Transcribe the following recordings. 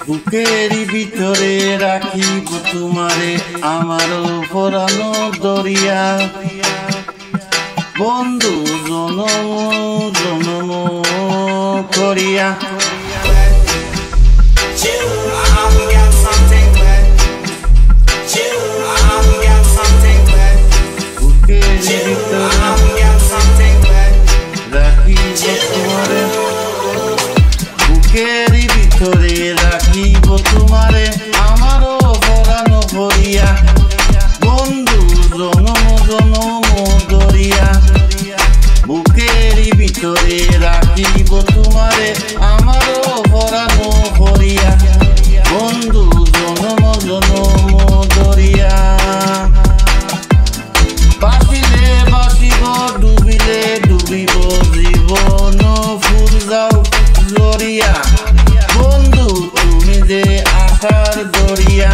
বুকের ভিতরে রাখিব তোমারে আমারও পরানো দরিয়া বন্ধু জনম জনম করিয়া বুকের ভিতরে রাখিব তোমারে আমারও পরানো ভরিয়া বন্ধু জনম জনম দরিয়া বুকের ভিতরে রাখিব তোমারে আমারও পরানো ভরিয়া বন্ধু জনম জনম দরিয়া বাসিলে বাসিব ডুবিলে ডুবিব জীবন ফুল যাও জরিয়া বন্ধু তুমি যে আশার দরিয়া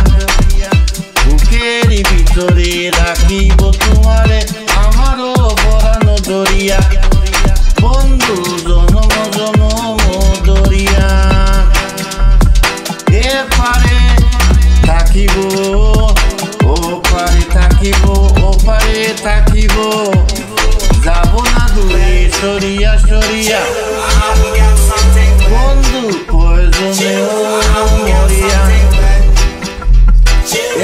বুকের ভিতরে রাখিব তোমারে আমারও পরানো দরিয়া বন্ধু জনম জনম দরিয়া এপারে থাকিব ও পারে থাকিব ও পারে থাকিব যাব না দূরে সরিয়া সরিয়া বন্ধু প্রয়োজনেও মরিয়া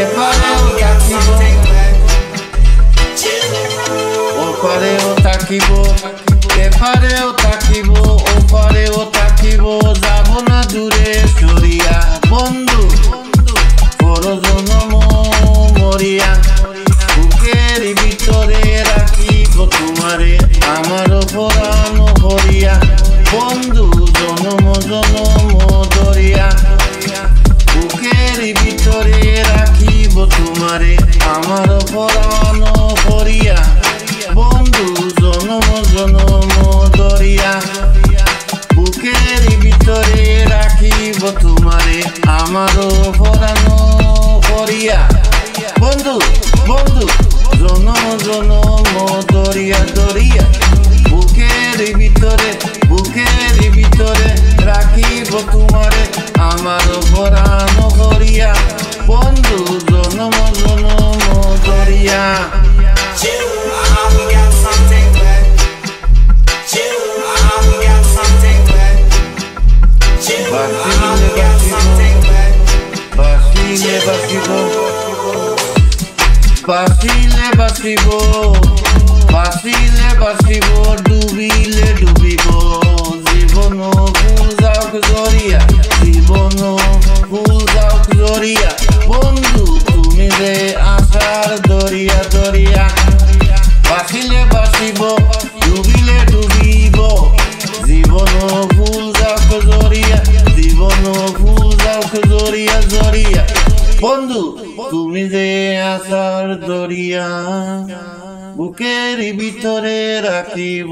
এপারেও থাকিব ওপারেও থাকিব এপারেও থাকিব ওপারেও থাকিব যাব না দূরে সরিয়া বন্ধু প্রয়োজনম মরিয়া বুকের ভিতরে রাখিব তোমারে আমারও পরানো ভরিয়া বন্ধু জনম জনম দরিয়া বুকের ভিতরে রাখিব তোমারে আমারও পরানো ভরিয়া বন্ধু জনম জনম দরিয়া বুকের ভিতরে রাখিব তোমারে আমারও পরানো ভরিয়া বন্ধু বন্ধু জনম জনম দরিয়া দরিয়া বুকের ভিতরে রাখিব তোমারে আমারও পরানো ভরিয়া বন্ধু জনম জনম দরিয়া বাসিলে বাসিব বাসিলে বাসিব ডুবিলে ডুবিব জীবন ফুল যাওক জরিয়া জীবন ফুল যাওক জরিয়া বন্ধু তুমি যে আশার দরিয়া দরিয়া বাসিলে বাসিব ডুবিলে ডুবিব জীবন ফুল যাওক জরিয়া জীবন ফুল যাওক জরিয়া জরিয়া বন্ধু তুমি যে আশার দরিয়া বুকের ভিতরে রাখিব